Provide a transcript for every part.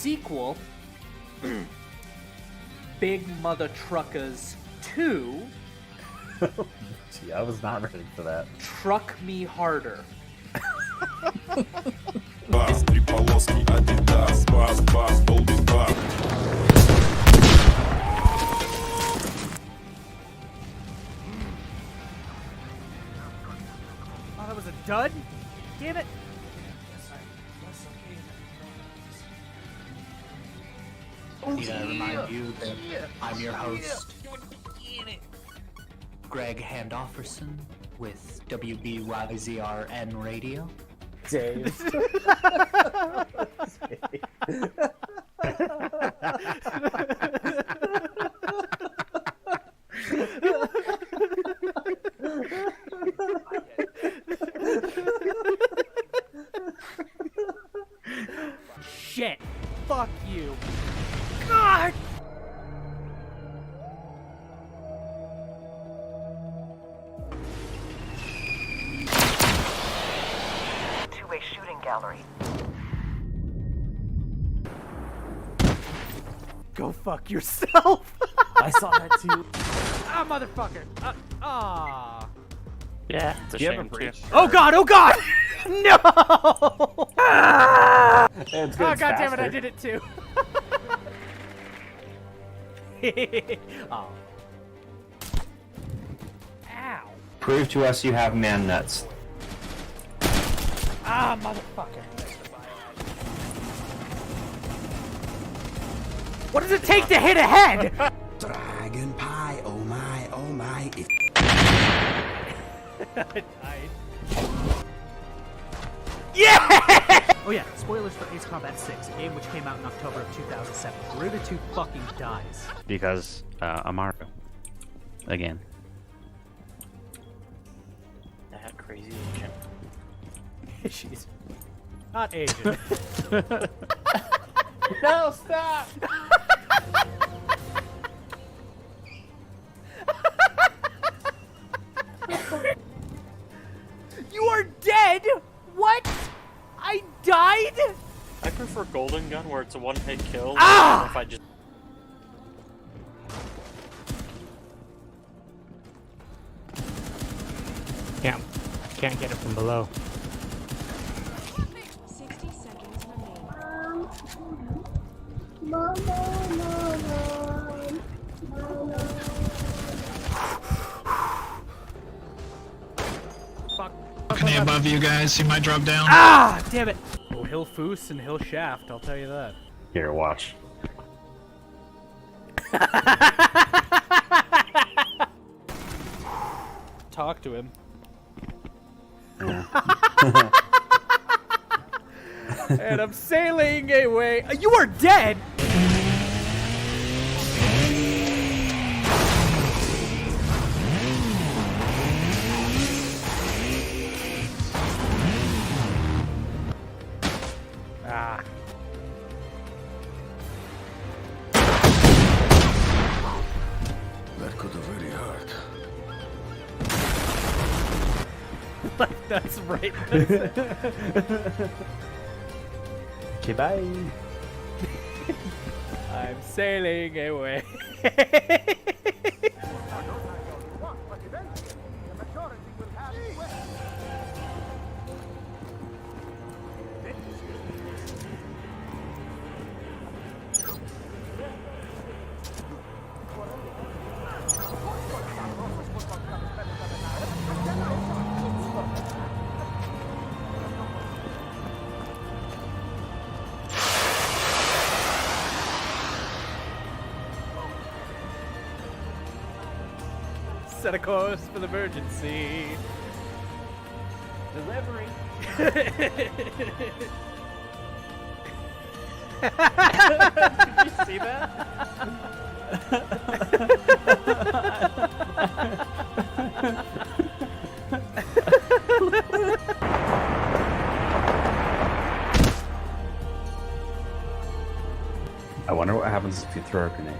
sequel, Big Mother Truckers 2. Gee, I was not ready for that. Truck Me Harder. Oh, that was a dud? Damn it. Need to remind you that I'm your host, Greg Handofferson with WBYZRN Radio. Dave. Shit. Fuck you. God! Two-way shooting gallery. Go fuck yourself. I saw that too. Ah, motherfucker. Yeah, it's a Do you have shame a breach? too. Oh god, oh god! No! It's Oh god damn it, I did it too. Oh. Ow. Prove to us you have man nuts. Ah, motherfucker. What does it take to hit a head? Dragon pie, oh my, if I died. Yeah! Oh yeah, spoilers for Ace Combat 6, a game which came out in October of 2007. Ruda 2 fucking dies. Because Amaro. Again. That crazy agent. She's not Asian. No, stop! You are dead? What? I died? I prefer Golden Gun where it's a one-hit kill. Ah! If I just Can't get it from below. 60 seconds remaining. Fuck. Balcony above you guys, you might drop down. Ah! Damn it. Oh, he'll foos and he'll shaft, I'll tell you that. Here, watch. Talk to him. And I'm sailing away. You are dead! Ah. that could have really hurt. That's right. Okay, bye. I'm sailing away. Set a course for the emergency. Delivery. Did you see that? I wonder what happens if you throw a grenade.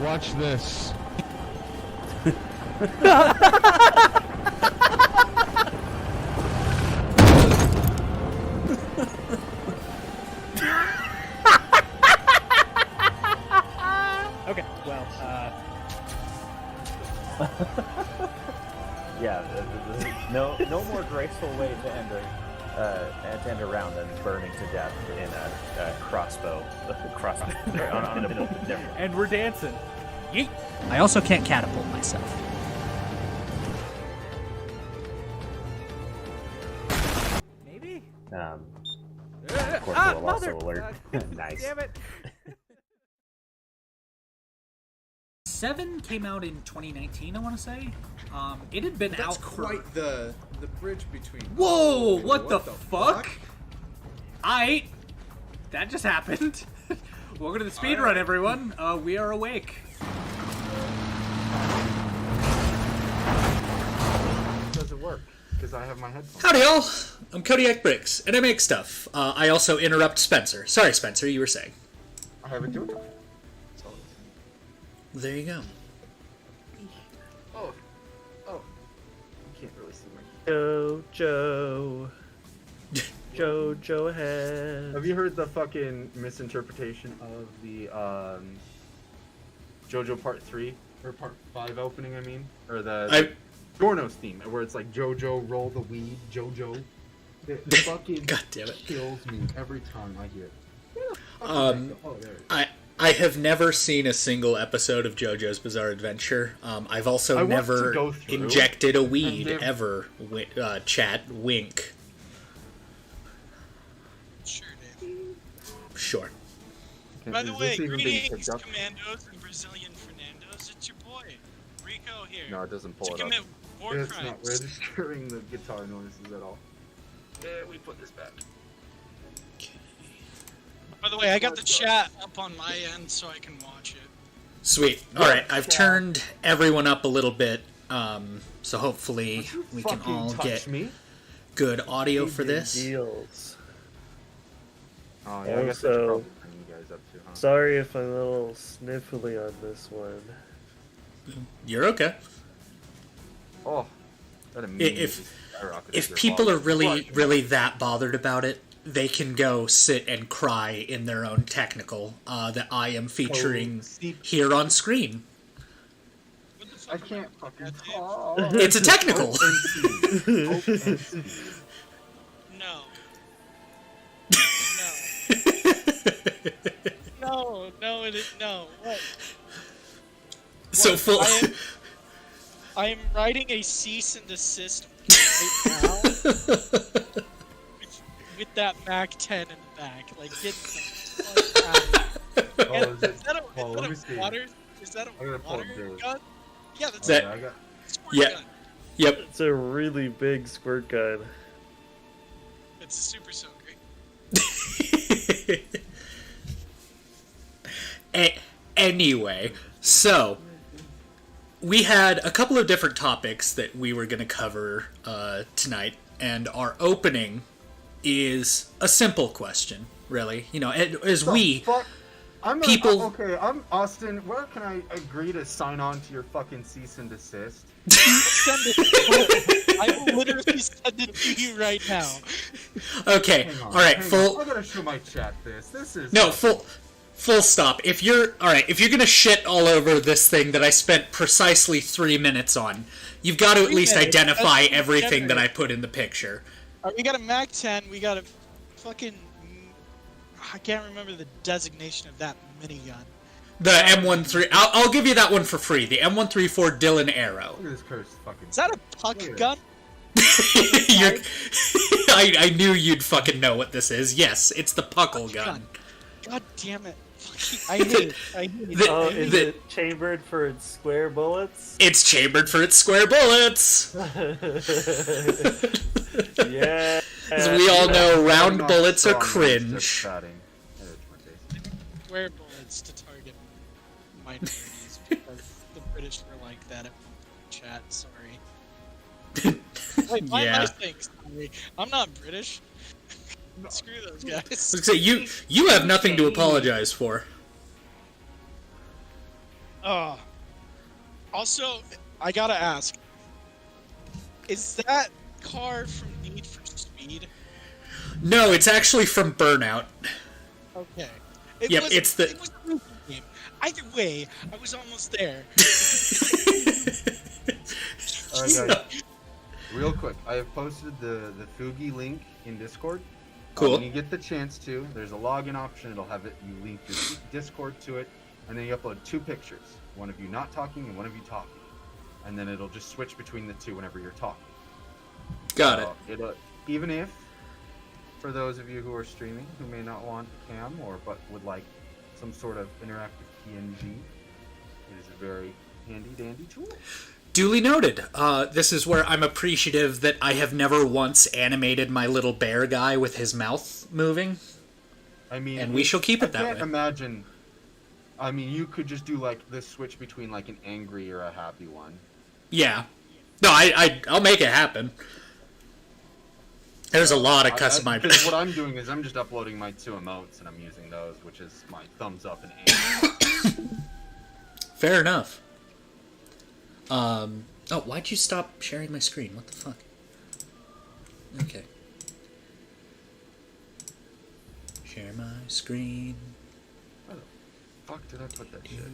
Watch this. Okay, well, Yeah, no more graceful way to end a round than burning to death in a crossbow on a bit of different. and we're dancing. Yeet. I also can't catapult myself. Maybe? Of course, we'll also alert. Nice. Damn it. 7 came out in 2019, I want to say. It had been That's out quite for... the bridge between. Whoa! What the fuck? That just happened. Welcome to the speedrun, everyone. We are awake. Doesn't work because I have my headphones. Howdy, y'all. I'm Kodiak Briggs, and I make stuff. I also interrupt Spencer. Sorry, Spencer, you were saying. I have a JoJo. There you go. Oh, you can't really see my. Jojo ahead. Have you heard the fucking misinterpretation of the JoJo Part 3 or Part 5 opening? I mean, or the Dorno's theme, where it's like JoJo roll the weed, JoJo. It fucking God damn it. kills me every time I hear it. Oh, there it is. I have never seen a single episode of JoJo's Bizarre Adventure. I've also never injected a weed ever. Chat, wink. Sure, Dave. Sure. By the way, greetings, Commandos and Brazilian Fernandos. It's your boy, Rico here. No, it doesn't pull to it up. commit war It's crimes. not registering the guitar noises at all. Yeah, we put this back. By the way, I got the chat up on my end so I can watch it. Sweet. Alright, I've turned everyone up a little bit, so hopefully we can all get good audio for this. Deals. Oh, yeah, I guess that's probably bring you guys up too, huh? Sorry if I'm a little sniffly on this one. You're okay. Oh, that immediately skyrocketed If your people are volume. really that bothered about it, they can go sit and cry in their own technical that I am featuring here on screen. I can't fucking talk. It's a technical. No. No, it is no. What? So full. I am writing a cease and desist right now with that Mac 10 in the back. Like, get the fuck out of here. Is that a water? Is that a water gun? Yeah, that's that. a squirt gun. Yep. It's a really big squirt gun. It's a super soaker. Anyway, so we had a couple of different topics that we were going to cover tonight, and our opening is a simple question, really. You know, as we people. Okay, I'm Austin. Where can I agree to sign on to your fucking cease and desist? I will literally send it to you right now. Okay, all right, I'm gonna show my chat this. This is no full stop. If you're gonna shit all over this thing that I spent precisely 3 minutes on, you've got to at least identify everything that I put in the picture. We got a Mac 10. We got a fucking. I can't remember the designation of that minigun. The M13. I'll give you that one for free. The M134 Dylan Arrow. Look at this cursed fucking. Is that a puck gun? I knew you'd fucking know what this is. Yes, it's the Puckle gun. God damn it. I hate it. Is it chambered for its square bullets? It's chambered for its square bullets. Yeah. As we all know, round bullets are cringe. Square bullets to target minorities because the British were like that at one point in chat. Sorry. Wait, why am I saying sorry? I'm not British. Screw those guys. So you have nothing to apologize for. Also, I gotta ask, is that car from Need for Speed? No, it's actually from Burnout. Okay. Yep, it's the. It was a movie game. Either way, I was almost there. Alright, guys. Real quick, I have posted the Fugi link in Discord. Cool. When you get the chance to, there's a login option. It'll have it. You link your Discord to it, and then you upload 2 pictures. One of you not talking and one of you talking, and then it'll just switch between the 2 whenever you're talking. Got it. It'll, even if, for those of you who are streaming who may not want cam but would like some sort of interactive PNG, it is a very handy dandy tool. Duly noted. This is where I'm appreciative that I have never once animated my little bear guy with his mouth moving. I mean, and we shall keep it that way. I can't imagine. I mean, you could just do like this switch between like an angry or a happy one. Yeah. No, I'll make it happen. There's a lot of customization. Because what I'm doing is I'm just uploading my 2 emotes and I'm using those, which is my thumbs up and aim. Fair enough. Oh, why'd you stop sharing my screen? What the fuck? Okay. Share my screen. Where the fuck did I put that shit? I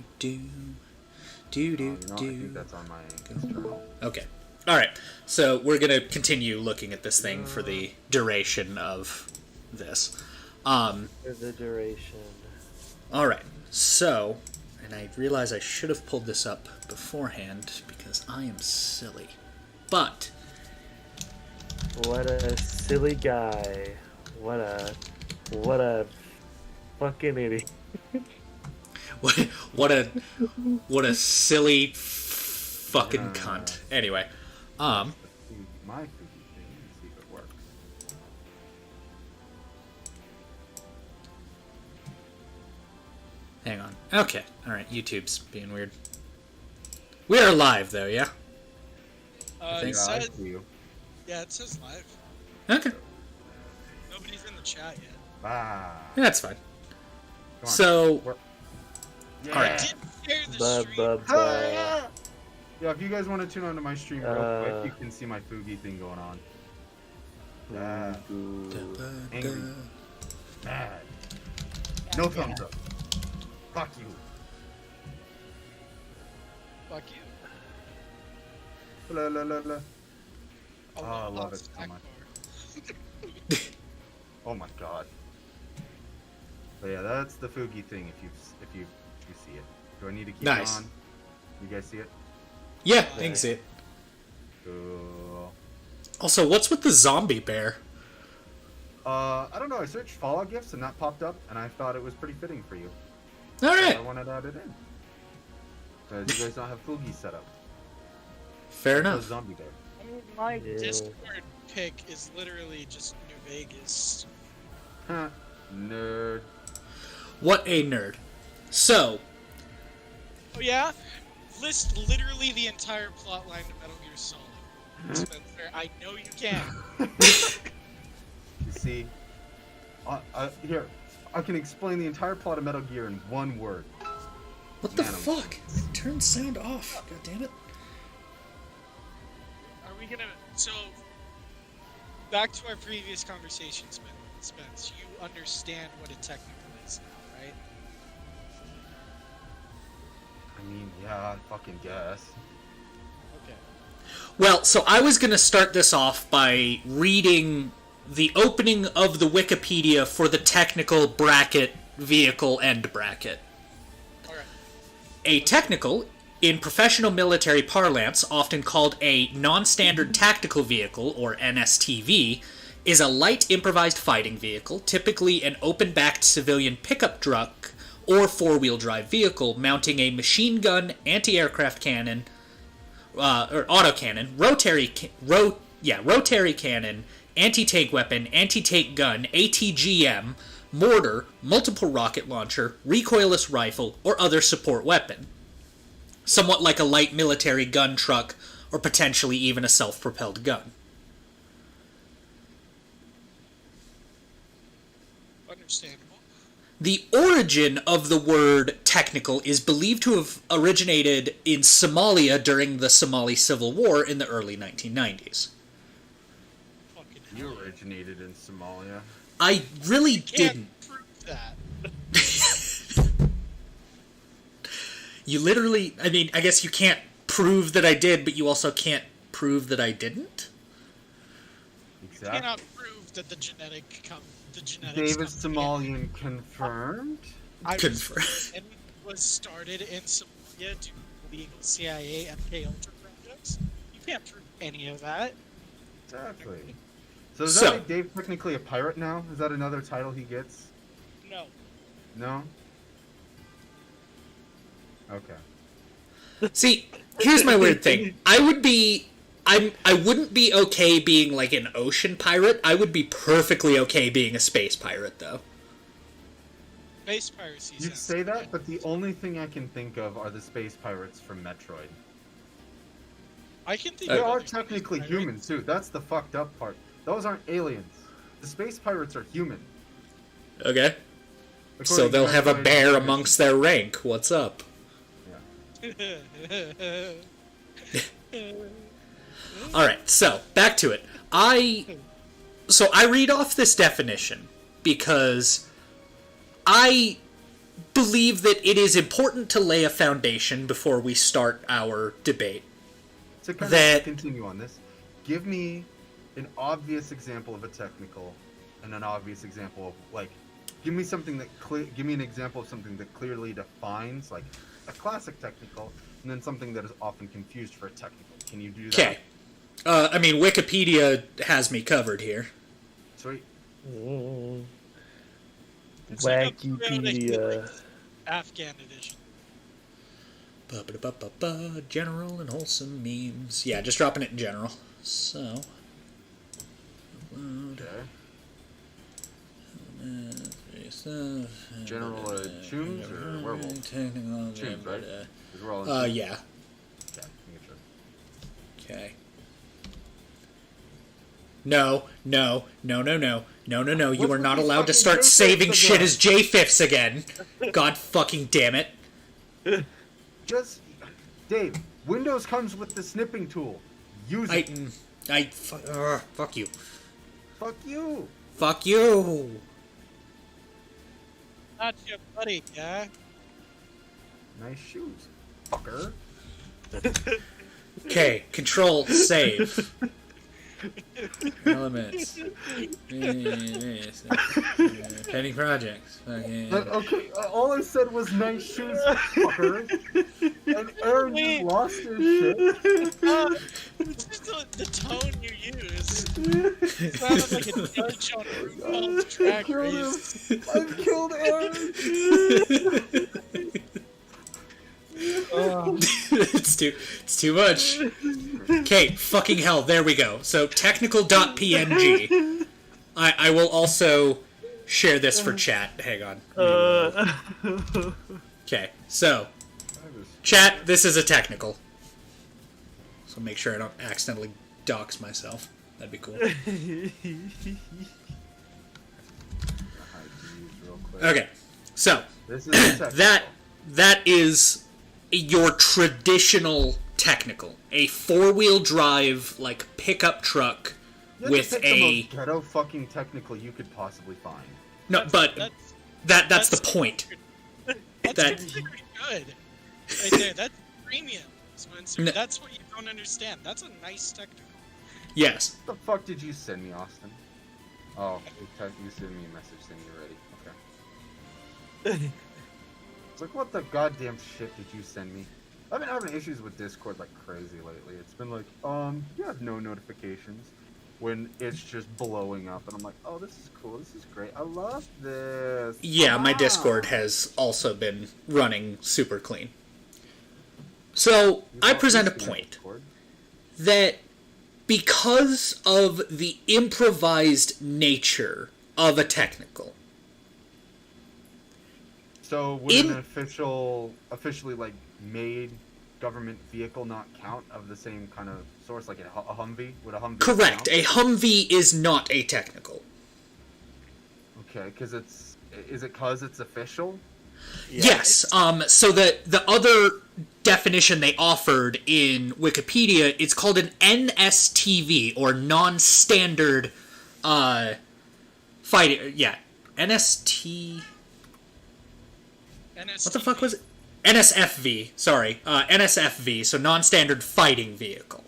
think that's on my external. Okay. Alright. So we're gonna continue looking at this thing for the duration of this. For the duration. Alright. So, and I realize I should have pulled this up beforehand because I am silly. But What a silly guy. What a fucking idiot. what a silly fucking cunt. Anyway, My Fugi thing and see if it works. hang on. Okay. Alright, YouTube's being weird. We are live though, yeah? It says, yeah, it says live. Okay. Nobody's in the chat yet. Ah. Yeah, that's fine. So, yeah. Alright. Did share the stream. Yeah, if you guys want to tune onto my stream real quick, you can see my Fugi thing going on. Angry. Mad. No thumbs up. Fuck you. Fuck you. La, la, la, la. Oh, I love it so much. Oh my god. But yeah, that's the Fugi thing. If you see it, do I need to keep it on? You guys see it? Yeah, I can see it. Cool. Also, what's with the zombie bear? I don't know. I searched Fallout gifts and that popped up, and I thought it was pretty fitting for you. All right. So I wanted to add it in because you guys don't have Fugi set up. Fair enough. Zombie bear. My Discord pick is literally just New Vegas. Huh. Nerd. What a nerd. So. Oh yeah? List literally the entire plot line to Metal Gear Solid. Spencer, I know you can. You see, here, I can explain the entire plot of Metal Gear in one word. What the fuck? Turn sound off. God damn it. Are we gonna... So, back to our previous conversation, Spence. You understand what a technical is now, right? I mean, yeah, I fucking guess. Okay. Well, so I was going to start this off by reading the opening of the Wikipedia for the technical bracket vehicle end bracket. Alright. A technical, in professional military parlance, often called a non-standard tactical vehicle, or NSTV, is a light improvised fighting vehicle, typically an open-backed civilian pickup truck or four-wheel drive vehicle mounting a machine gun, anti-aircraft cannon, or autocannon, rotary cannon, anti-tank weapon, anti-tank gun, ATGM, mortar, multiple rocket launcher, recoilless rifle, or other support weapon. Somewhat like a light military gun truck, or potentially even a self-propelled gun. Understandable. The origin of the word technical is believed to have originated in Somalia during the Somali Civil War in the early 1990s. You originated in Somalia. I really Can't didn't. prove that. You literally, I mean, I guess you can't prove that I did, but you also can't prove that I didn't? You Exactly. cannot prove that the genetics David Somalian confirmed. Confirmed. And was started in Somalia due to illegal CIA MK Ultra projects. You can't prove any of that. Exactly. So does that make Dave technically a pirate now? Is that another title he gets? No. No? Okay. See, here's my weird thing. I wouldn't be okay being like an ocean pirate. I would be perfectly okay being a space pirate, though. Space piracy. You say that, but the only thing I can think of are the space pirates from Metroid. I can think They of are other technically space human too. That's the fucked up part. Those aren't aliens. The space pirates are human. Okay. So According they'll to have a Metroid bear Dread amongst their rank. What's up? Alright, so, back to it. I read off this definition because I believe that it is important to lay a foundation before we start our debate. To kind of continue on this, give me an obvious example of a technical and an obvious example of, like, give me an example of something that clearly defines, like, a classic technical, and then something that is often confused for a technical. Can you do that? Okay. I mean, Wikipedia has me covered here. Sweet. Wikipedia. Afghan edition. General and wholesome memes. Yeah, just dropping it in general. So. General Chooms or Werewolf? Chooms, right? 'Cause we're all in yeah. Okay, make sure. Okay. No. You are not allowed to start saving shit as J-Fifs again. God fucking damn it. Just, Dave, Windows comes with the snipping tool. Use it. Fuck you. Fuck you. Fuck you. Not your buddy, yeah? Nice shoes, fucker. Okay, control, save. Elements. Pending projects. Okay, all I said was nice shoes, fucker. And Aaron just lost his shit. It's just the tone you use. It sounded like a judge on RuPaul's Drag Race. I've killed Aaron. It's too much. Okay, fucking hell, there we go. So, technical.png. I will also share this for chat. Hang on. Okay, so, chat, this is a technical. So make sure I don't accidentally dox myself. That'd be cool. Okay, so, that is your traditional technical. A four-wheel drive, like, pickup truck with the most ghetto fucking technical you could possibly find. No, that's the point. That's pretty good. Right there, that's premium, Spencer. No. That's what you don't understand. That's a nice technical. Yes. What the fuck did you send me, Austin? Oh, you sent me a message saying you're ready. Okay. It's like, what the goddamn shit did you send me? I've been having issues with Discord like crazy lately. It's been like, you have no notifications when it's just blowing up, and I'm like, oh, this is cool. This is great. I love this. Yeah, my Discord has also been running super clean. So, I present a point that because of the improvised nature of a technical. So would an officially like made government vehicle not count of the same kind of source, like a Humvee? Would a Humvee Correct. count? A Humvee is not a technical. Okay, because it's Is it cause it's official? Yes. So the other definition they offered in Wikipedia, it's called an NSTV, or non-standard fighting. Yeah, NST. What the fuck was it? NSFV. Sorry, NSFV. So non-standard fighting vehicle,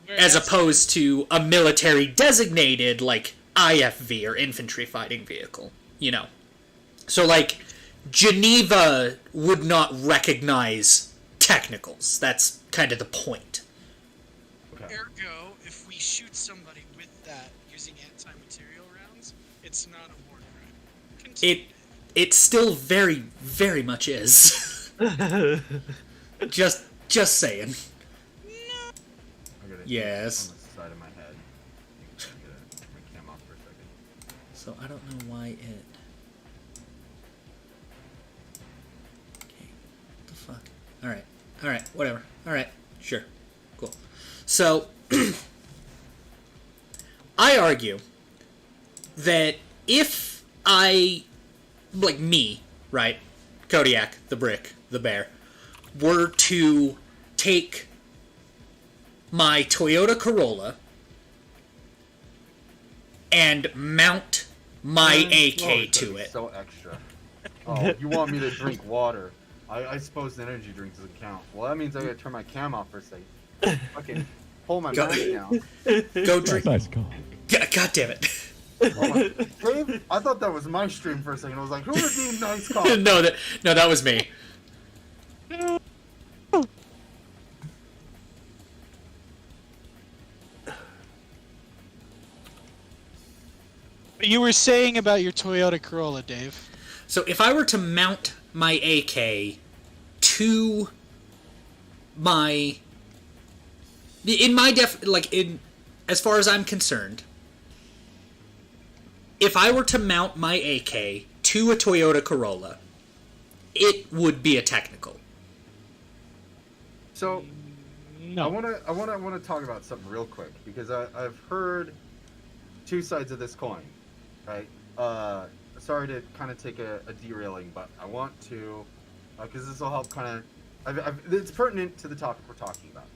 as opposed to a military designated like IFV or infantry fighting vehicle. You know. So, like, Geneva would not recognize technicals. That's kind of the point. Okay. Ergo, if we shoot somebody with that using anti-material rounds, it's not a war crime. Continue. It still very, very much is. just saying. No. Yes. On the side of my head. Get my cam off for a second. So I don't know why it. Alright, whatever. Alright, sure. Cool. So, I argue that if I, like me, right, Kodiak, the brick, the bear, were to take my Toyota Corolla and mount my AK to it. So extra. Oh, you want me to drink water? I suppose the energy drink doesn't count. Well, that means I gotta turn my cam off for a second. Fucking pull my mask down. Go drink. Nice call. God damn it. Dave, I thought that was my stream for a second. I was like, who redeemed nice call? No, that was me. You were saying about your Toyota Corolla, Dave. So if I were to mount my AK to my as far as I'm concerned, if I were to mount my AK to a Toyota Corolla, it would be a technical. So no. I wanna talk about something real quick because I've heard two sides of this coin, right? Sorry to kind of take a derailing, but I want to, because this will help kind of, it's pertinent to the topic we're talking about.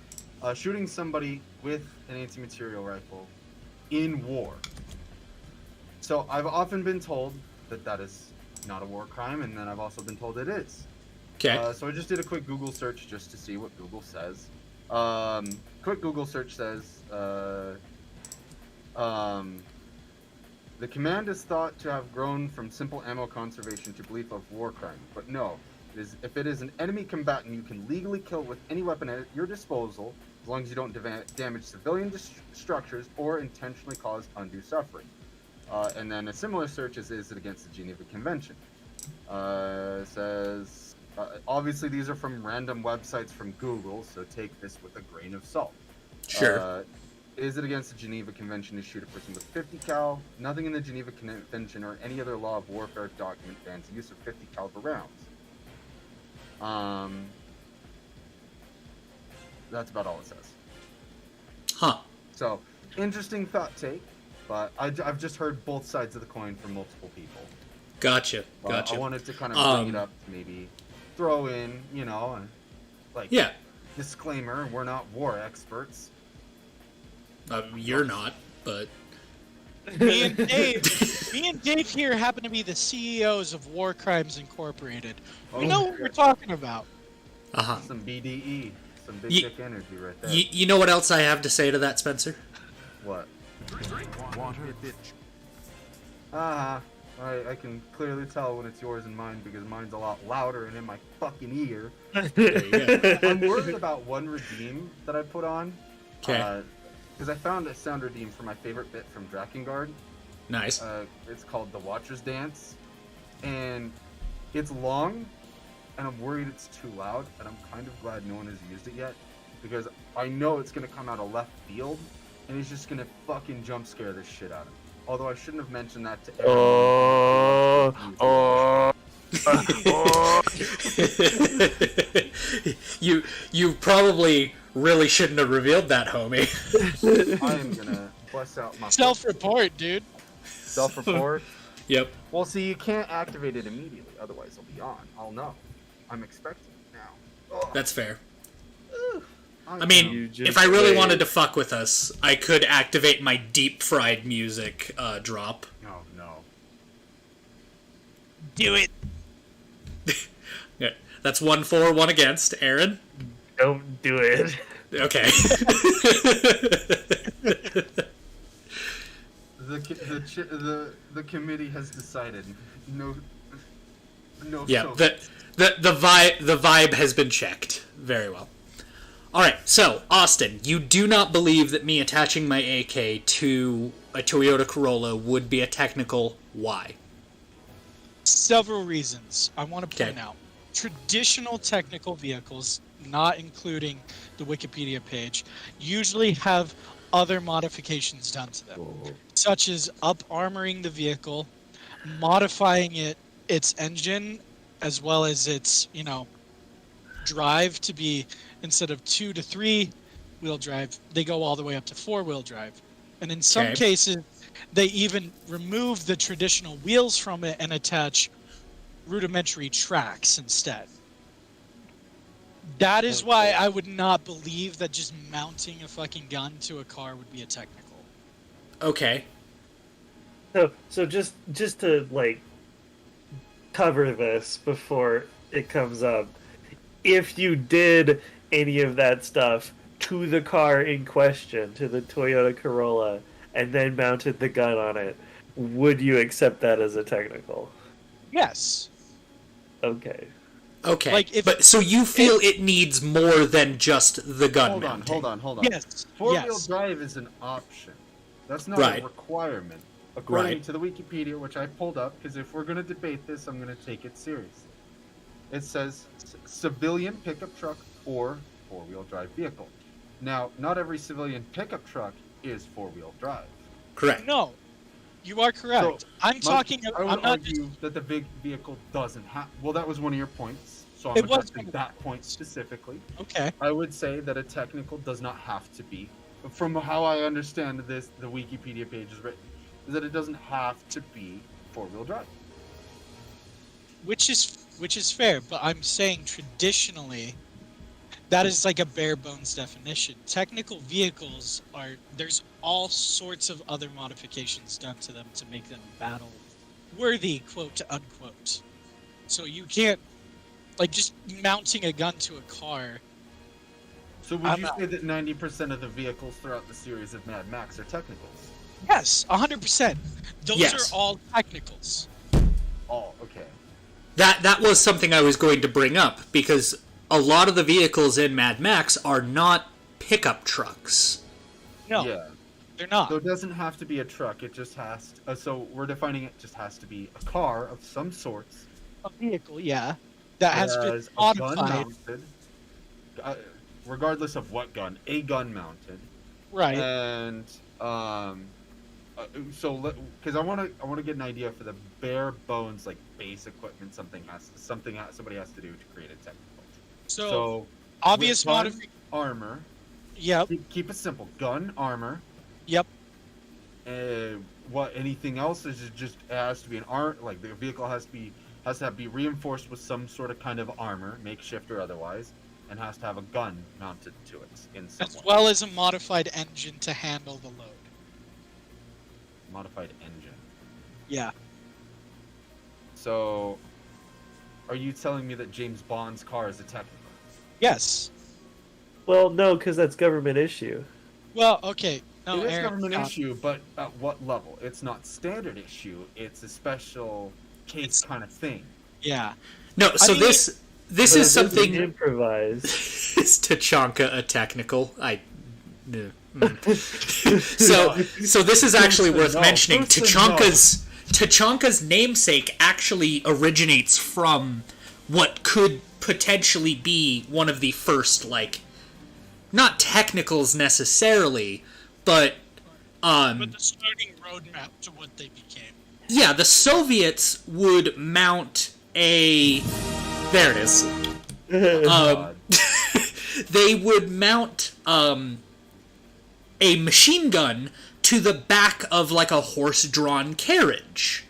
Shooting somebody with an anti-material rifle in war. So I've often been told that is not a war crime, and then I've also been told it is. Okay. So I just did a quick Google search just to see what Google says. Quick Google search says, the command is thought to have grown from simple ammo conservation to belief of war crime, but no. If it is an enemy combatant, you can legally kill with any weapon at your disposal, as long as you don't damage civilian structures or intentionally cause undue suffering. And then a similar search is it against the Geneva Convention? Says, obviously these are from random websites from Google, so take this with a grain of salt. Sure. Is it against the Geneva Convention to shoot a person with 50 cal? Nothing in the Geneva Convention or any other law of warfare document bans the use of 50 caliber rounds. That's about all it says. Huh. So, interesting thought take, but I've just heard both sides of the coin from multiple people. Gotcha. I wanted to kind of bring it up, maybe throw in, disclaimer, we're not war experts. You're not, but me and Dave here happen to be the CEOs of War Crimes Incorporated. We know what we're talking about. Some BDE, some big dick energy right there. You know what else I have to say to that, Spencer? What? Water, bitch. I can clearly tell when it's yours and mine because mine's a lot louder and in my fucking ear. I'm worried about one redeem that I put on. Okay. Because I found a sound redeem for my favorite bit from Drakengard. Nice. It's called The Watcher's Dance. And it's long, and I'm worried it's too loud, and I'm kind of glad no one has used it yet. Because I know it's going to come out of left field, and it's just going to fucking jump scare the shit out of me. Although I shouldn't have mentioned that to everyone. You probably really shouldn't have revealed that, homie. I am gonna bust out my self-report, dude. Self-report. Yep. Well, see, you can't activate it immediately, otherwise it'll be on. I'll know. I'm expecting it now. Ugh. That's fair. Ugh. I mean, if I really wanted to fuck with us, I could activate my deep fried music drop. No, no. Do it. Yeah, that's 1 for, 1 against. Aaron? Don't do it. Okay. The committee has decided. No. Yeah, Soviets. the vibe has been checked. Very well. Alright, so, Austin, you do not believe that me attaching my AK to a Toyota Corolla would be a technical why? Several reasons I want to point Okay. out. Traditional technical vehicles, not including the Wikipedia page, usually have other modifications done to them, such as up-armoring the vehicle, modifying its engine, as well as its, drive to be, instead of 2 to 3 wheel drive, they go all the way up to 4-wheel drive. And in some Okay. cases, they even remove the traditional wheels from it and attach rudimentary tracks instead. That is why I would not believe that just mounting a fucking gun to a car would be a technical. Okay. So just to like cover this before it comes up, if you did any of that stuff to the car in question, to the Toyota Corolla, and then mounted the gun on it, would you accept that as a technical? Yes. Okay. Okay. Like, if- but so you feel it needs more than just the gun Hold on, mounting? hold on. Yes. Four-wheel Yes. drive is an option. That's not Right. a requirement. According Right. to the Wikipedia, which I pulled up, because if we're going to debate this, I'm going to take it seriously. It says civilian pickup truck or four-wheel drive vehicle. Now, not every civilian pickup truck is four-wheel drive. Correct. No, you are correct. So, I'm talking. I would I'm not just. argue that the big vehicle doesn't have. Well, that was one of your points, so I'm It was addressing that point specifically. Okay. I would say that a technical does not have to be. From how I understand this, the Wikipedia page is written, is that it doesn't have to be four-wheel drive. Which is fair, but I'm saying traditionally, that is like a bare bones definition. Technical vehicles there's all sorts of other modifications done to them to make them battle worthy, quote unquote. So you can't, like, just mounting a gun to a car. So would you say that 90% of the vehicles throughout the series of Mad Max are technicals? Yes, 100%. Those Yes. are all technicals. Oh, okay. That was something I was going to bring up, because a lot of the vehicles in Mad Max are not pickup trucks. No, Yeah. they're not. So it doesn't have to be a truck. It just has. So we're defining it just has to be a car of some sorts. A vehicle, yeah, that has been Has a gun modified. mounted. Regardless of what gun, a gun mounted. Right. And so because I want to get an idea for the bare bones like base equipment somebody has to do to create a technical. So obvious with gun, modification. armor. Yep. Keep it simple. Gun, armor. Yep. What anything else is just it has to be an art like the vehicle has to be reinforced with some sort of kind of armor, makeshift or otherwise, and has to have a gun mounted to it in some As way. well as a modified engine to handle the load. Modified engine. Yeah. So, are you telling me that James Bond's car is a technical? Yes. Well, no, because that's government issue. Well, okay. No, It is Aaron, government no. issue, but at what level? It's not standard issue. It's a special case kind of thing. Yeah. No, so mean, this is something. Improvise. Is Tachanka a technical? So this is actually worth mentioning. Tachanka's namesake actually originates from what could potentially be one of the first, like, not technicals necessarily, but But the starting roadmap to what they became. yeah, the Soviets would mount a. There it is. They would mount a machine gun to the back of like a horse-drawn carriage.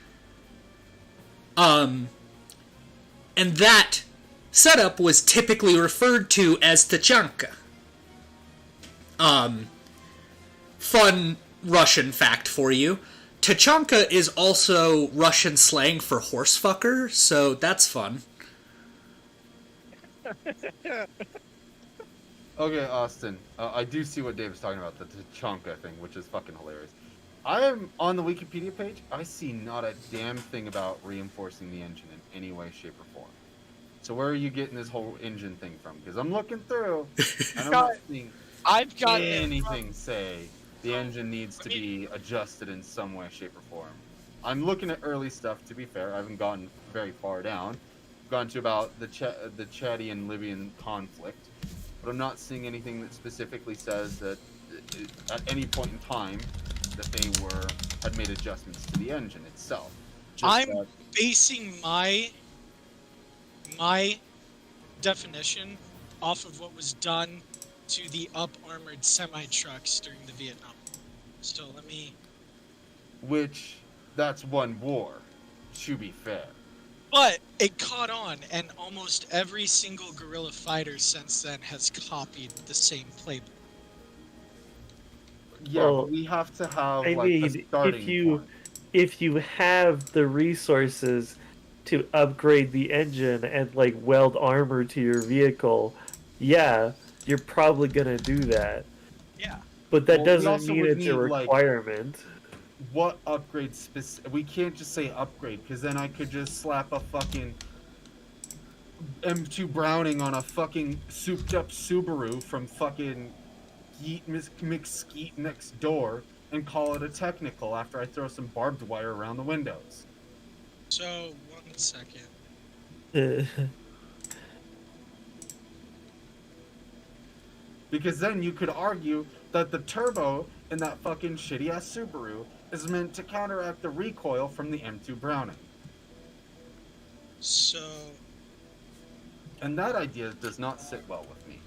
And that setup was typically referred to as tachanka. Fun Russian fact for you. Tachanka is also Russian slang for horsefucker, so that's fun. Okay, Austin. I do see what Dave's talking about, the Tachanka thing, which is fucking hilarious. I am on the Wikipedia page. I see not a damn thing about reinforcing the engine in any way, shape, or form. So where are you getting this whole engine thing from? Because I'm looking through, and I'm not seeing anything say the engine needs to be adjusted in some way, shape, or form. I'm looking at early stuff, to be fair. I haven't gotten very far down. I've gone to about the Chadian-Libyan conflict. But I'm not seeing anything that specifically says that at any point in time that they had made adjustments to the engine itself. I'm basing my definition off of what was done to the up-armored semi-trucks during the Vietnam War. So let me... Which, that's one war, to be fair. But it caught on, and almost every single guerrilla fighter since then has copied the same playbook. Yeah, Well, but we have to have I like mean, a starting point. if you have the resources to upgrade the engine and like weld armor to your vehicle, yeah, you're probably gonna do that. Yeah. But that Well, we doesn't also mean would it's a need, like, requirement. What upgrade we can't just say upgrade, because then I could just slap a fucking M2 Browning on a fucking souped up Subaru from fucking McSkeet next door and call it a technical after I throw some barbed wire around the windows. So, 1 second. Because then you could argue that the turbo in that fucking shitty ass Subaru is meant to counteract the recoil from the M2 Browning. So... And that idea does not sit well with me.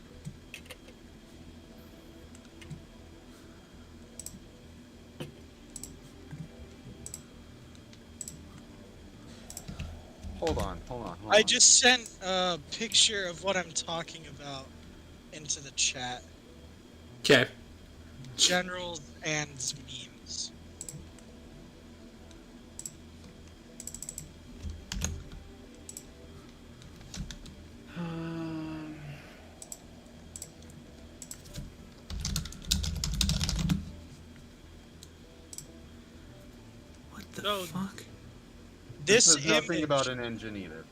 Hold on. I just sent a picture of what I'm talking about into the chat. Okay. Generals and memes. What the fuck? This This is nothing image... about an engine either.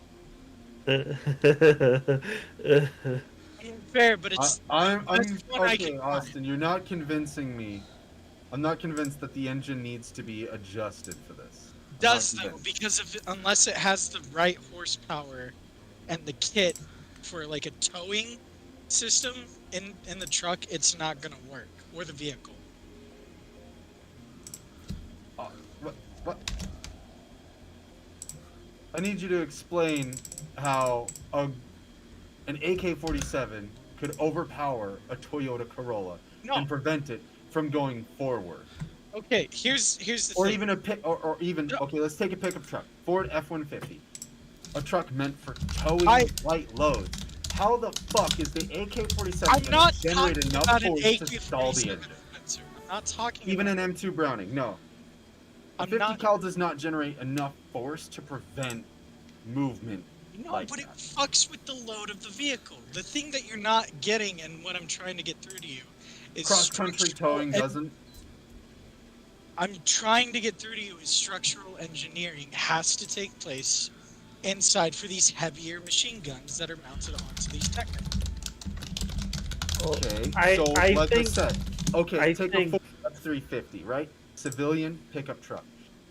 Fair, but it's... I'm that's one I okay, can Austin. find. You're not convincing me. I'm not convinced that the engine needs to be adjusted for this. Does though, because unless it has the right horsepower and the kit for like a towing system in the truck, it's not gonna work, or the vehicle. What? I need you to explain how an AK-47 could overpower a Toyota Corolla and prevent it from going forward. Okay, here's the or thing. Even a okay, let's take a pickup truck, Ford F-150, a truck meant for towing light loads. How the fuck is the AK-47 going to generate enough force to stall the engine? I'm not talking Even about an M2 Browning, no. A 50 cal does not generate enough force to prevent movement. No, like but that. it fucks with the load of the vehicle. The thing that you're not getting, and what I'm trying to get through to you, is cross-country towing doesn't. I'm trying to get through to you is structural engineering has to take place inside for these heavier machine guns that are mounted onto these Technicals. Okay, like I said, take a Ford F-350, right? Civilian pickup truck.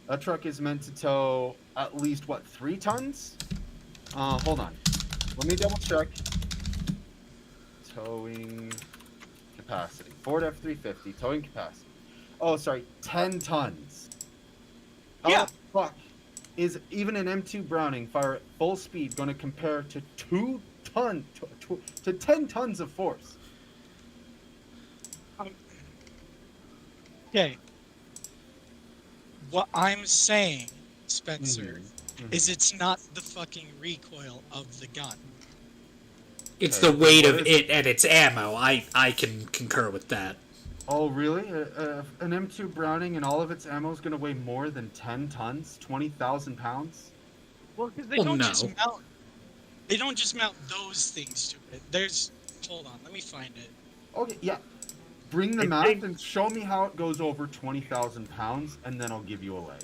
That truck is meant to tow at least, what, 3 tons? Hold on. Let me double check. Towing capacity. Ford F-350, towing capacity. Oh, sorry, 10 tons. How the fuck is even an M2 Browning fire at full speed going to compare to 10 tons of force? Okay. What I'm saying Spencer, is it's not the fucking recoil of the gun. It's the weight of it and its ammo. I can concur with that. Oh, really? An M2 Browning and all of its ammo is going to weigh more than 10 tons? 20,000 pounds? Well, because they don't just mount. They don't just mount those things to it. There's. Hold on, let me find it. Okay, yeah. Bring them out and show me how it goes over 20,000 pounds, and then I'll give you a leg.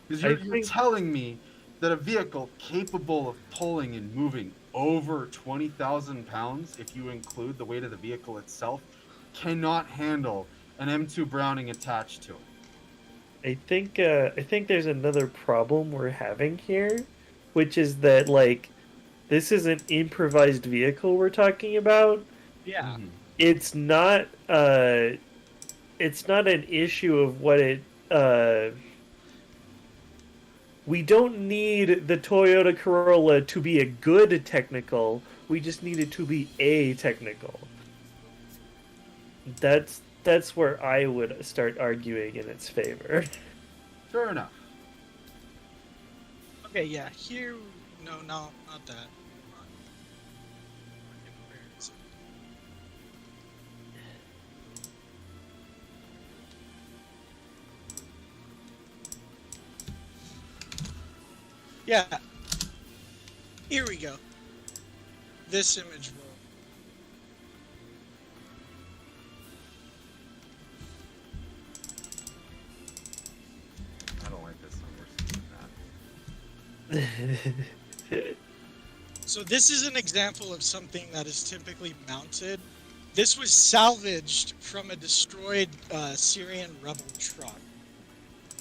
Because you're telling me that a vehicle capable of pulling and moving over 20,000 pounds, if you include the weight of the vehicle itself, cannot handle an M2 Browning attached to it. I think there's another problem we're having here, which is that like this is an improvised vehicle we're talking about. Yeah. It's not an issue of what it we don't need the Toyota Corolla to be a good technical, we just need it to be a technical. That's where I would start arguing in its favor. Fair enough. Okay, yeah, here... No, not that. Where is it? Yeah. Here we go. This image will... I don't like this one. So this is an example of something that is typically mounted. This was salvaged from a destroyed Syrian rebel truck.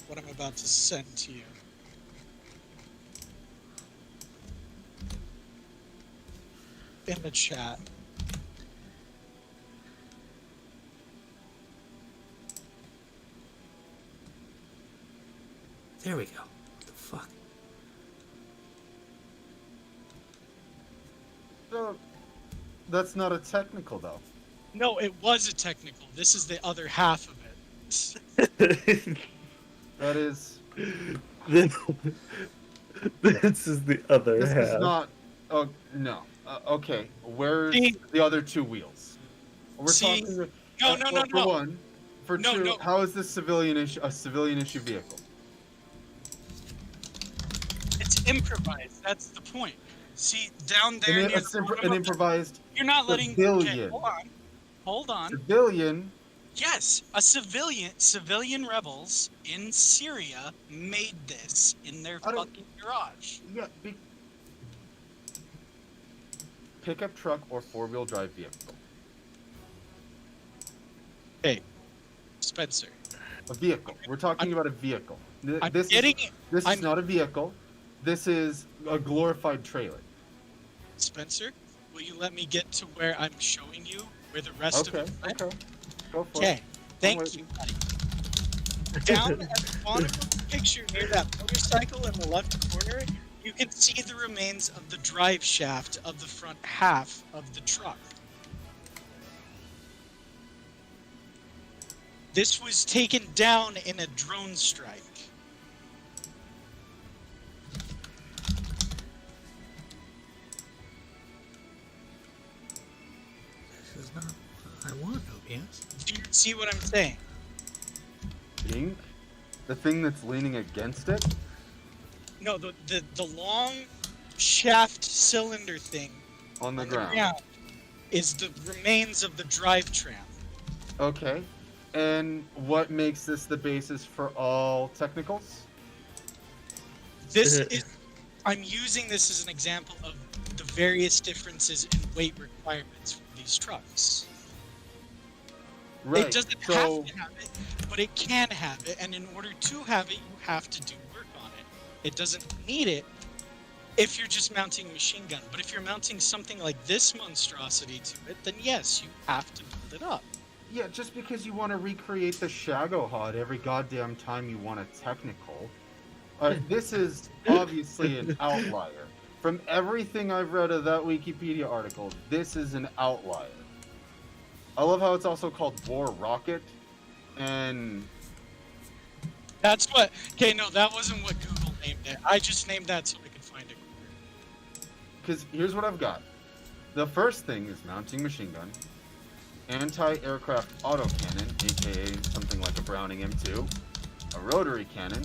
What I'm about to send to you. In the chat. There we go. What the fuck? So, that's not a technical, though. No, it was a technical. This is the other half of it. That is... This is the other half. This is not... Oh, no. Okay, where's the other two wheels? We're talking... No. For one. For two, how is this a civilian issue vehicle? It's improvised. That's the point. See, down there... An improvised... You're not letting... Civilian. Okay, hold on. Civilian? Yes, civilian rebels in Syria made this in their fucking garage. Yeah, pickup truck or four-wheel drive vehicle? Hey, Spencer. A vehicle. We're talking about a vehicle. This is not a vehicle. This is a glorified trailer. Spencer, will you let me get to where I'm showing you where the rest of it went? Okay. Go for Okay, it. thank you, buddy. Down at the bottom of the picture near that motorcycle in the left corner, you can see the remains of the drive shaft of the front half of the truck. This was taken down in a drone strike. This is not what I want, OBS. Do you see what I'm saying? Ink? The thing that's leaning against it? No, the long shaft cylinder thing on the ground is the remains of the drive tram. Okay. And what makes this the basis for all technicals? This is... I'm using this as an example of the various differences in weight requirements for these trucks. Right. It doesn't have to have it, but it can have it, and in order to have it, you have to do work on it. It doesn't need it if you're just mounting a machine gun, but if you're mounting something like this monstrosity to it, then yes, you have to build it up. Yeah, just because you want to recreate the Shagohod every goddamn time you want a technical. This is obviously an outlier. From everything I've read of that Wikipedia article, this is an outlier. I love how it's also called War Rocket, and That's what. Okay, no, that wasn't what Google named it. I just named that so I could find it quicker. Because here's what I've got. The first thing is mounting machine gun, anti-aircraft autocannon, aka something like a Browning M2, a rotary cannon,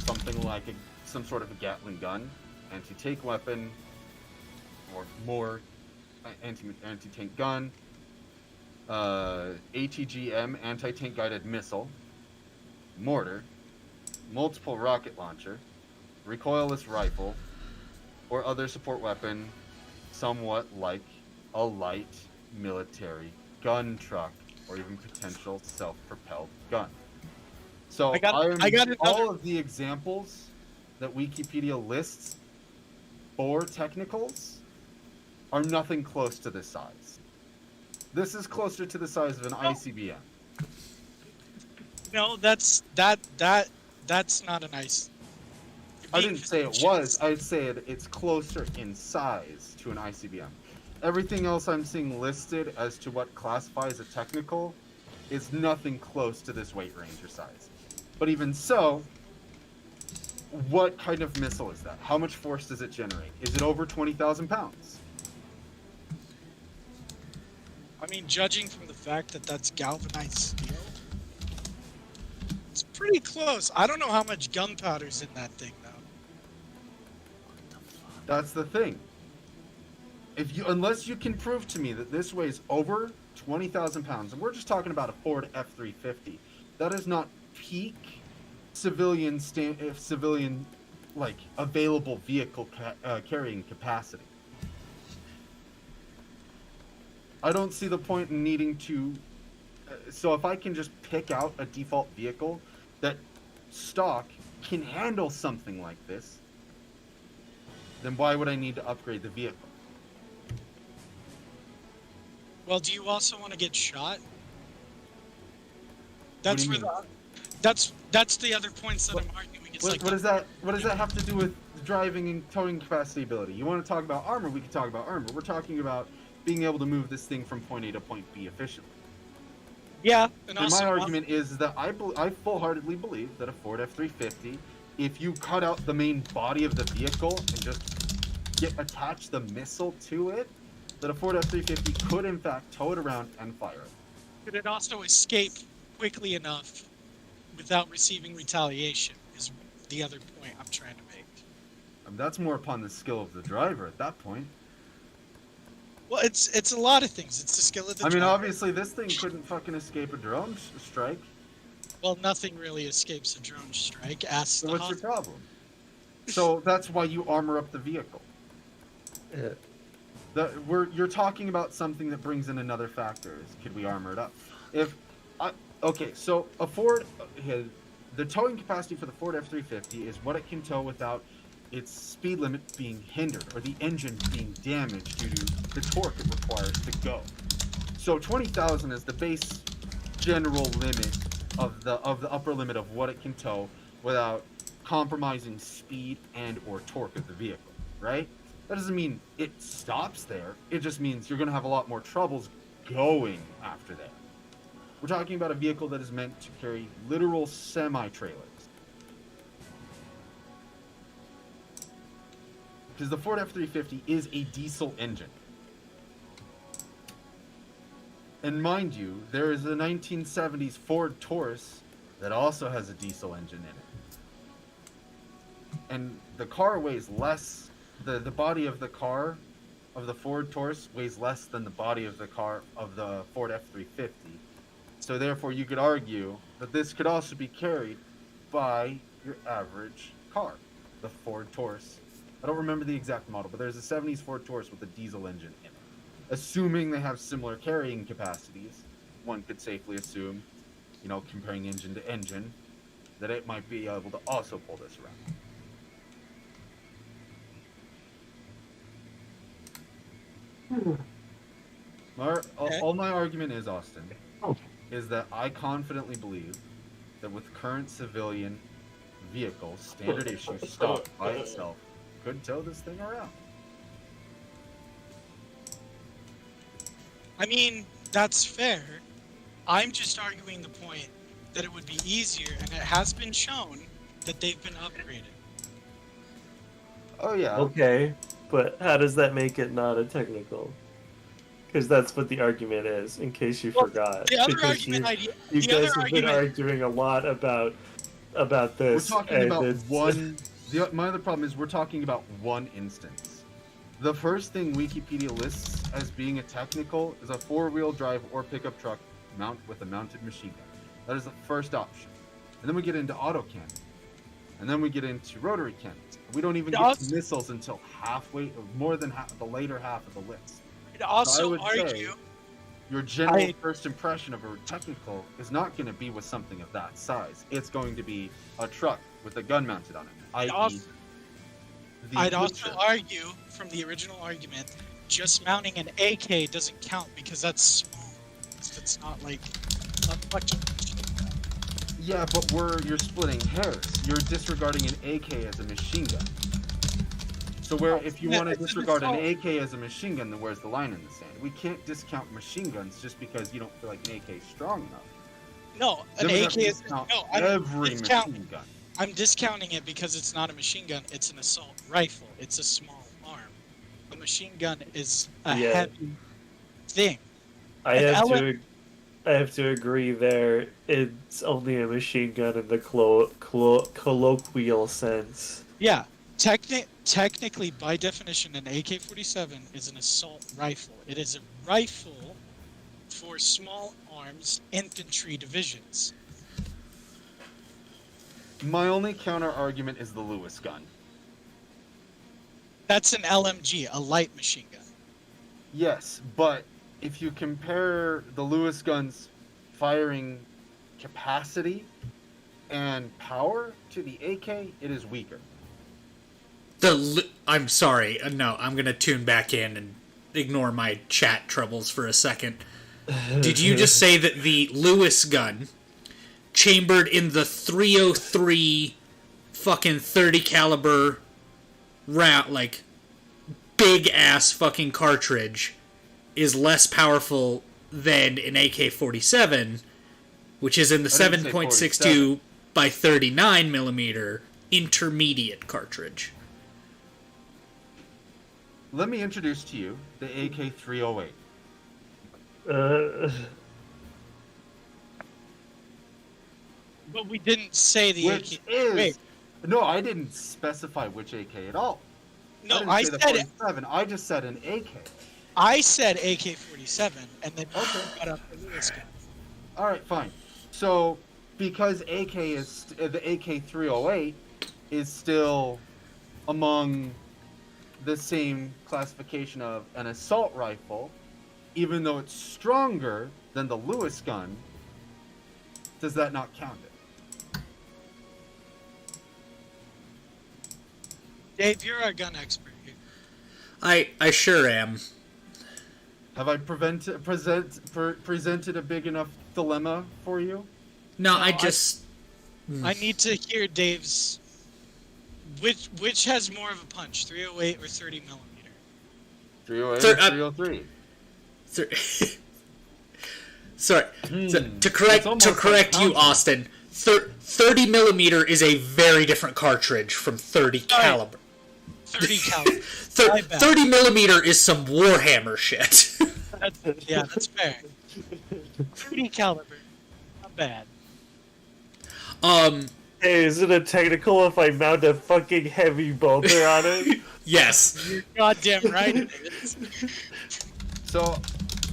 something like some sort of a Gatling gun, anti-tank weapon, or more anti-tank gun, ATGM, anti-tank guided missile, mortar, multiple rocket launcher, recoilless rifle, or other support weapon somewhat like a light military gun truck or even potential self-propelled gun. So I got another... all of the examples that Wikipedia lists for technicals are nothing close to this size. This is closer to the size of an ICBM. No, that's not a nice. I didn't say it was. I'd say it's closer in size to an ICBM. Everything else I'm seeing listed as to what classifies a technical is nothing close to this weight range or size. But even so, what kind of missile is that? How much force does it generate? Is it over 20,000 pounds? I mean, judging from the fact that that's galvanized steel, it's pretty close. I don't know how much gunpowder's in that thing, though. That's the thing. Unless you can prove to me that this weighs over 20,000 pounds, and we're just talking about a Ford F-350, that is not peak civilian like available vehicle carrying capacity. I don't see the point in needing to. So if I can just pick out a default vehicle that stock can handle something like this, then why would I need to upgrade the vehicle? Well, do you also want to get shot? What That's do you where mean? that's the other points that I'm arguing. It's What does that have to do with driving and towing capacity ability? You want to talk about armor? We can talk about armor. We're talking about being able to move this thing from point A to point B efficiently. Yeah, and my argument is that I full-heartedly believe that a Ford F-350, if you cut out the main body of the vehicle and just attach the missile to it, that a Ford F-350 could in fact tow it around and fire it. Could it also escape quickly enough without receiving retaliation? Is the other point I'm trying to make. That's more upon the skill of the driver at that point. Well, it's a lot of things. It's the skill of the driver. I mean, obviously, this thing couldn't fucking escape a drone strike. Well, nothing really escapes a drone strike. Ask So the what's your problem? So that's why you armor up the vehicle. Yeah. You're talking about something that brings in another factor. Is could we armor it up? So a Ford, the towing capacity for the Ford F-350 is what it can tow without its speed limit being hindered or the engine being damaged due to the torque it requires to go. So 20,000 is the base general limit of the upper limit of what it can tow without compromising speed and or torque of the vehicle, right? That doesn't mean it stops there. It just means you're going to have a lot more troubles going after that. We're talking about a vehicle that is meant to carry literal semi-trailers. Because the Ford F-350 is a diesel engine. And mind you, there is a 1970s Ford Taurus that also has a diesel engine in it. And the car weighs less, the body of the car, of the Ford Taurus, weighs less than the body of the car of the Ford F-350. So therefore you could argue that this could also be carried by your average car, the Ford Taurus. I don't remember the exact model, but there's a 70s Ford Taurus with a diesel engine in it. Assuming they have similar carrying capacities, one could safely assume, comparing engine to engine, that it might be able to also pull this around. All my argument is, Austin, is that I confidently believe that with current civilian vehicles, standard issue, stock by itself, could tow this thing around. I mean, that's fair. I'm just arguing the point that it would be easier, and it has been shown that they've been upgraded. Oh yeah. Okay, but how does that make it not a technical? Because that's what the argument is, in case you forgot. The other Because argument, you the guys other have been argument, arguing a lot about We're this. talking and about it's- one. My other problem is we're talking about one instance. The first thing Wikipedia lists as being a technical is a four-wheel drive or pickup truck with a mounted machine gun. That is the first option. And then we get into autocannon. And then we get into rotary cannons. We don't even get to missiles until halfway, or more than half, the later half of the list. I'd also So I would argue. say your general first impression of a technical is not going to be with something of that size. It's going to be a truck with a gun mounted on it. I'd also argue, from the original argument, just mounting an AK doesn't count because that's small. It's not like a much of a machine gun. Yeah, but you're splitting hairs. You're disregarding an AK as a machine gun. So if you want to disregard an AK as a machine gun, then where's the line in the sand? We can't discount machine guns just because you don't feel like an AK is strong enough. No, an AK is every machine gun. I'm discounting it because it's not a machine gun. It's an assault rifle. It's a small arm. A machine gun is a heavy thing. I have to agree there. It's only a machine gun in the colloquial sense. Yeah. Technically, by definition, an AK-47 is an assault rifle. It is a rifle for small arms infantry divisions. My only counter argument is the Lewis gun. That's an LMG, a light machine gun. Yes, but if you compare the Lewis gun's firing capacity and power to the AK, it is weaker. I'm sorry. No, I'm going to tune back in and ignore my chat troubles for a second. Did you just say that the Lewis gun, chambered in the 303 fucking 30 caliber round, like, big ass fucking cartridge, is less powerful than an AK-47, which is in the 7.62 by 39 millimeter intermediate cartridge? Let me introduce to you the AK-308. But we didn't say the Which AK. is... Wait. No, I didn't specify which AK at all. No, I I didn't say said the it. 47. I just said an AK. I said AK-47, and then you got up the Lewis gun. All right, fine. So, because the AK-308 is still among the same classification of an assault rifle, even though it's stronger than the Lewis gun, does that not count it? Dave, you're our gun expert here. I sure am. Have I presented a big enough dilemma for you? No, I need to hear Dave's. Which has more of a punch, 308 or 30 millimeter? 308 or 303? Sorry. To correct you, Austin, 30 millimeter is a very different cartridge from 30 caliber. 30 caliber. 30 millimeter is some Warhammer shit. That's fair. 30 caliber, not bad. Hey, is it a technical if I mount a fucking heavy bolter on it? Yes. You're goddamn right it is. So,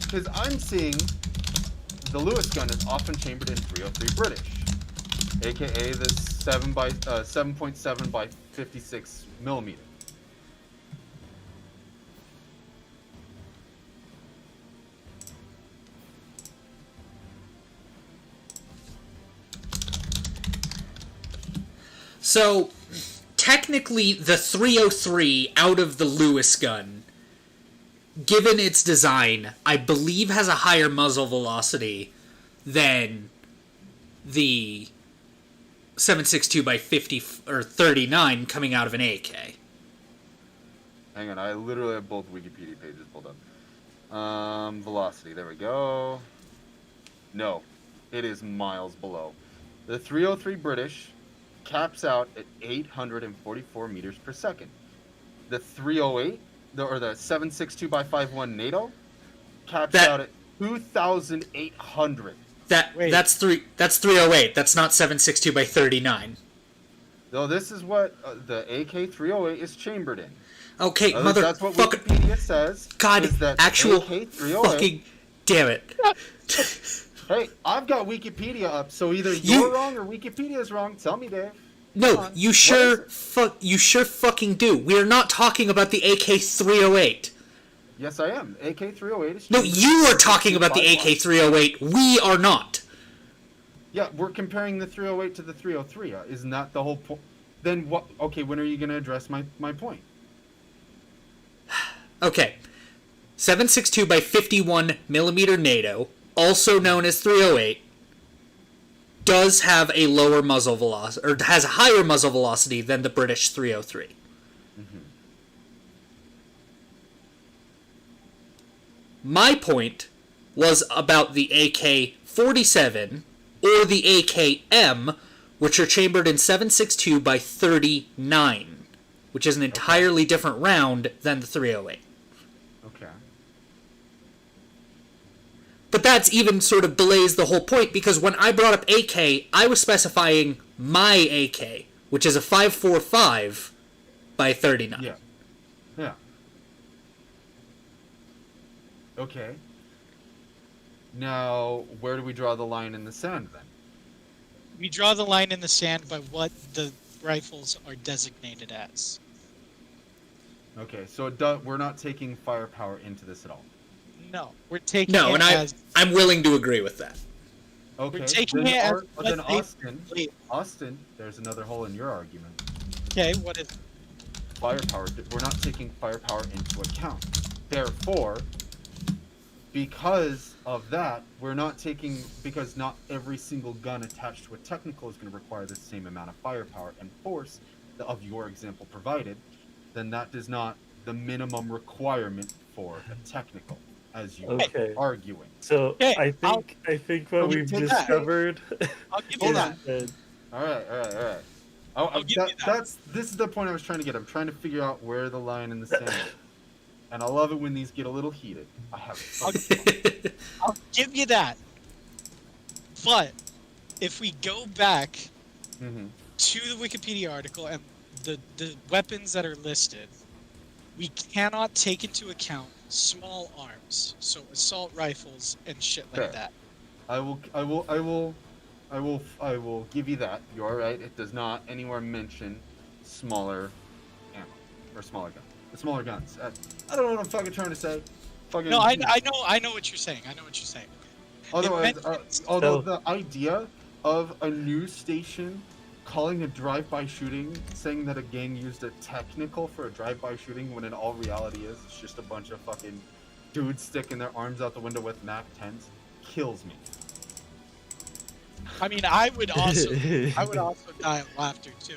because I'm seeing the Lewis gun is often chambered in 303 British, aka the 7.7 by 56 millimeter. So, technically, the 303 out of the Lewis gun, given its design, I believe has a higher muzzle velocity than the 7.62 by 50 or 39 coming out of an AK. Hang on, I literally have both Wikipedia pages pulled up. Velocity, there we go. No, it is miles below. The 303 British caps out at 844 meters per second. The 308, or the 762 by 51 NATO, caps out at 2,800. That's 308. That's not 762 by 39. No, this is what the AK-308 is chambered in. Okay, That's what Wikipedia says. God, is that actual AK-308 fucking damn it. Hey, I've got Wikipedia up, so either you're wrong or Wikipedia's wrong. Tell me, Dave. No, you sure fucking do. We are not talking about the AK-308. Yes, I am. AK-308 is... No, you are talking about the AK-308. We are not. Yeah, we're comparing the 308 to the 303. Isn't that the whole point? Then what? Okay, when are you going to address my point? Okay. 762 by 51 millimeter NATO, also known as 308, does have a lower muzzle velocity, or has a higher muzzle velocity than the British 303. Mm-hmm. My point was about the AK-47 or the AKM, which are chambered in 762 by 39, which is an entirely different round than the 308. Okay. But that's even sort of belays the whole point, because when I brought up AK, I was specifying my AK, which is a 545 by 39. Yeah. Yeah. Okay. Now, where do we draw the line in the sand, then? We draw the line in the sand by what the rifles are designated as. Okay, so we're not taking firepower into this at all. No, we're taking No, it and as... I'm willing to agree with that. Okay, We're taking then, it as... then Austin, there's another hole in your argument. Okay, what is... Firepower, we're not taking firepower into account. Therefore, because of that, we're not taking, because not every single gun attached to a technical is going to require the same amount of firepower and force of your example provided, then that is not the minimum requirement for a technical, as you are arguing. So I think what we've discovered. I'll give you that. All right. This is the point I was trying to get. I'm trying to figure out where the line in the sand is. And I love it when these get a little heated. I'll give you that. But if we go back to the Wikipedia article and the weapons that are listed, we cannot take into account small arms, so assault rifles and shit like that. I will give you that. You're right. It does not anywhere mention smaller ammo or smaller guns. The smaller guns. I don't know what I'm fucking trying to say. No, I know what you're saying. Otherwise, although the idea of a news station calling a drive-by shooting, saying that a gang used a technical for a drive-by shooting, when in all reality it's just a bunch of fucking dudes sticking their arms out the window with MAC-10s, kills me. I mean, I would also die of laughter too.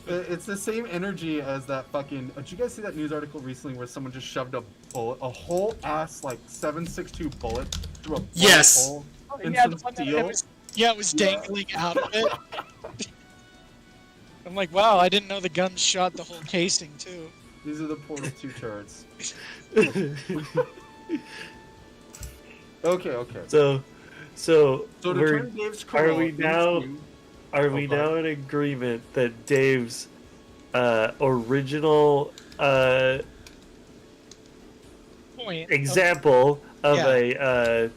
It's the same energy as that fucking. Did you guys see that news article recently where someone just shoved a whole ass like 7.62 bullet through a bullet hole in some steel? It was dangling out of it. I'm like, wow, I didn't know the gun shot the whole casing too. These are the Portal 2 turrets. Okay. So to turn Dave's are we now in agreement that Dave's original example of a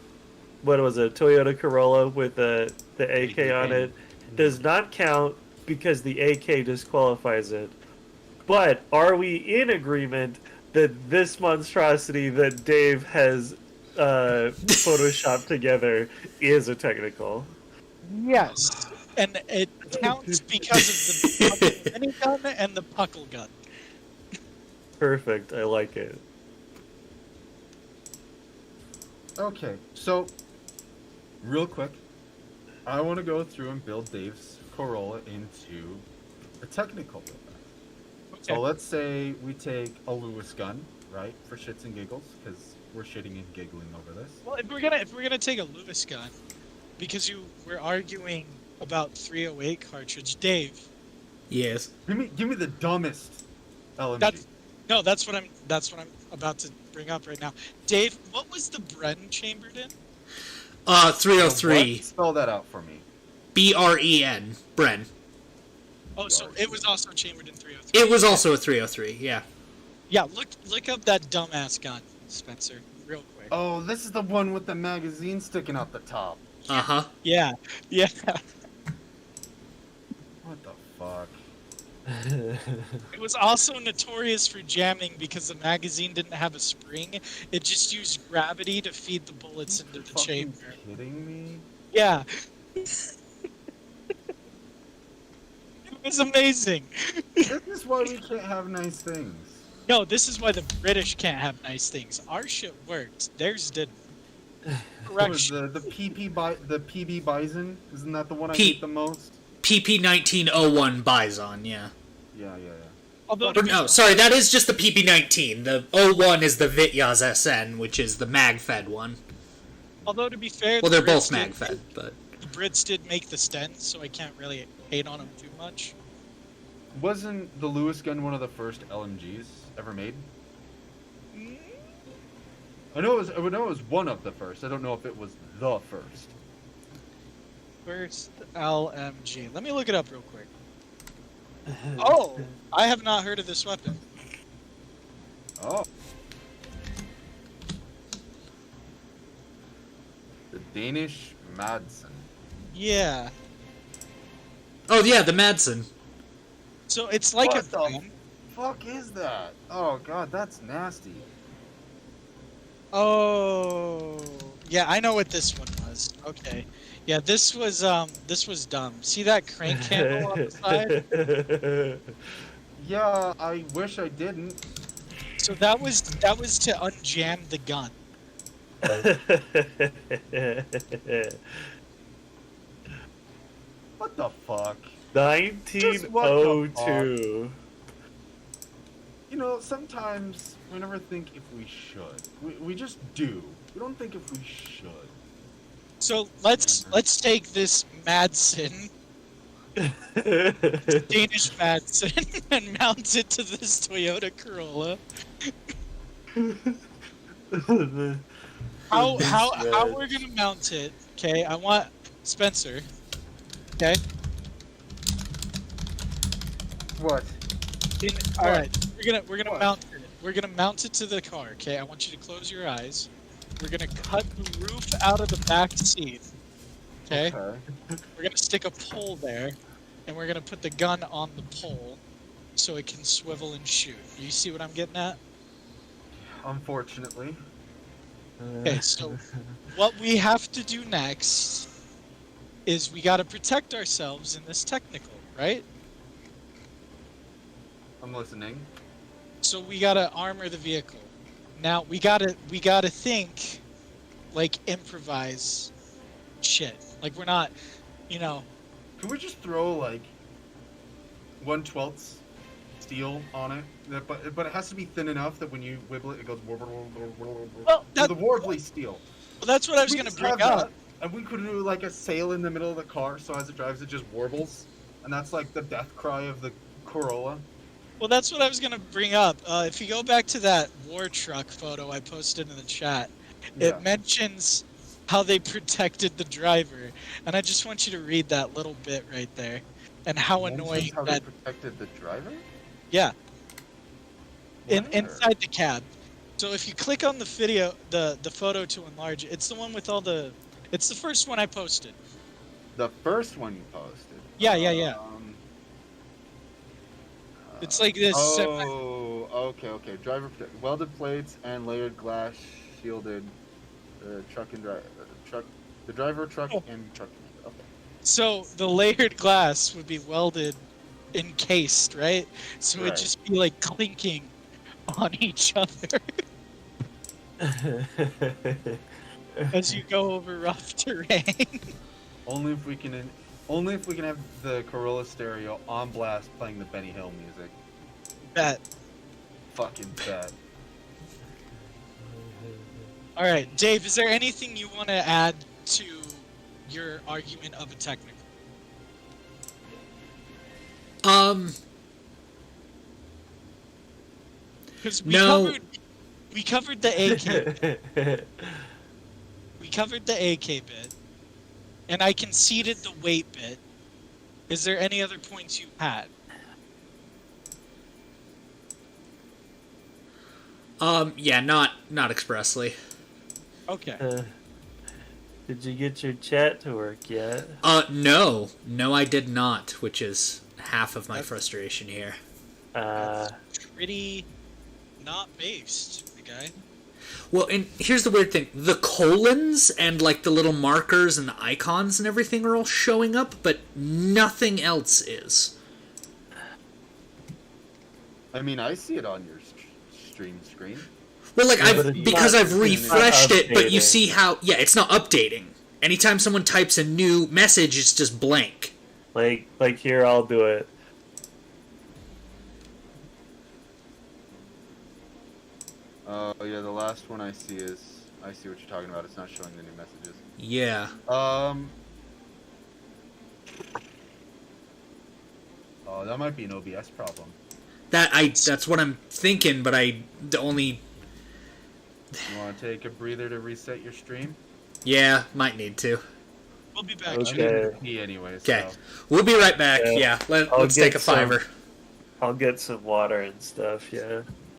what was it, Toyota Corolla with the AK on it does not count because the AK disqualifies it? But are we in agreement that this monstrosity that Dave has photoshopped together is a technical? Yes, and it counts because of the minigun and the puckle gun. Perfect, I like it. Okay, so real quick, I want to go through and build Dave's Corolla into a technical build. Okay. So let's say we take a Lewis gun, right, for shits and giggles, because we're shitting and giggling over this. Well, if we're gonna take a Lewis gun, because we're arguing about 308 cartridge. Dave. Yes. Give me the dumbest LMG. That's what I'm about to bring up right now. Dave, what was the Bren chambered in? 303. What? Spell that out for me. BREN. Bren. Oh, so it was also chambered in 303. It was also a 303. Yeah. Yeah, look up that dumbass gun, Spencer, real quick. Oh, this is the one with the magazine sticking out the top. Uh-huh. Yeah. What the fuck? It was also notorious for jamming because the magazine didn't have a spring. It just used gravity to feed the bullets into the chamber. Kidding me? Yeah. It was amazing. This is why we can't have nice things. No, this is why the British can't have nice things. Our shit worked. Theirs didn't. Correction. The PB Bison? Isn't that the one I hate the most? PP 1901 Bison, yeah. Yeah. Although, No, sorry, that is just the PP19. The 01 is the Vityaz SN, which is the mag-fed one. although to be fair, Well, they're both Brits mag-fed, but... The Brits did make the Sten, so I can't really hate on them too much. Wasn't the Lewis gun one of the first LMGs ever made? I know it was one of the first. I don't know if it was the first. First LMG. Let me look it up real quick. Oh, I have not heard of this weapon. Oh. The Danish Madsen. Yeah. Oh, yeah, the Madsen. So it's like What a the gun. fuck is that? Oh god, that's nasty. Oh, yeah, I know what this one was. Okay. Yeah, this was dumb. See that crank handle on the side? Yeah, I wish I didn't. So that was to unjam the gun. What the fuck? 1902. You know, sometimes we never think if we should. We just do. We don't think if we should. So let's take this Madsen, Danish Madsen, and mount it to this Toyota Corolla. How we're gonna mount it? Okay, I want Spencer. Okay. What? All right, we're gonna mount it. We're gonna mount it to the car. Okay, I want you to close your eyes. We're gonna cut the roof out of the back seat. Okay. We're gonna stick a pole there, and we're gonna put the gun on the pole, so it can swivel and shoot. You see what I'm getting at? Unfortunately. Okay, so what we have to do next is we gotta protect ourselves in this technical, right? I'm listening. So we gotta armor the vehicle. Now we gotta think, like, improvise shit. Like, we're not, you know. Can we just throw like 1/12 steel on it? But it has to be thin enough that when you wibble it, it goes Well, the warbly steel. Well, that's what I was gonna bring up. And we could do like a sail in the middle of the car, so as it drives, it just warbles, and that's like the death cry of the Corolla. Well, that's what I was gonna bring up. If you go back to that war truck photo I posted in the chat, it mentions how they protected the driver, and I just want you to read that little bit right there, and how annoying How that. they protected the driver? Yeah. Inside the cab. So if you click on the video, the photo to enlarge, it's the one with all the. It's the first one I posted. The first one you posted. Yeah. It's like this. Oh, okay. Driver welded plates and layered glass shielded truck and the driver, truck, and truck. Okay. So the layered glass would be welded, encased, right? So it'd just be like clinking on each other as you go over rough terrain. Only if we can have the Corolla stereo on blast playing the Benny Hill music. Bet. Fucking bet. All right, Dave. Is there anything you want to add to your argument of a technical? Because No. we covered the AK. We covered the AK bit, and I conceded the weight bit. Is there any other points you had? Yeah, not expressly. Okay. Did you get your chat to work yet? No, I did not, which is half of my frustration here. That's pretty not based, the guy. Well, and here's the weird thing. The colons and, like, the little markers and the icons and everything are all showing up, but nothing else is. I mean, I see it on your stream screen. Well, like, because I've it's refreshed not it, but you updating. see how... Yeah, it's not updating. Anytime someone types a new message, it's just blank. Like here, I'll do it. Oh, yeah, the last one I see is... I see what you're talking about. It's not showing the new messages. Yeah. Oh, that might be an OBS problem. That's what I'm thinking, but I only... You want to take a breather to reset your stream? Yeah, might need to. We'll be back. Okay. Me anyway, Okay. so... We'll be right back. Yeah. Yeah, I'll let's get take a some- fiver. I'll get some water and stuff, yeah.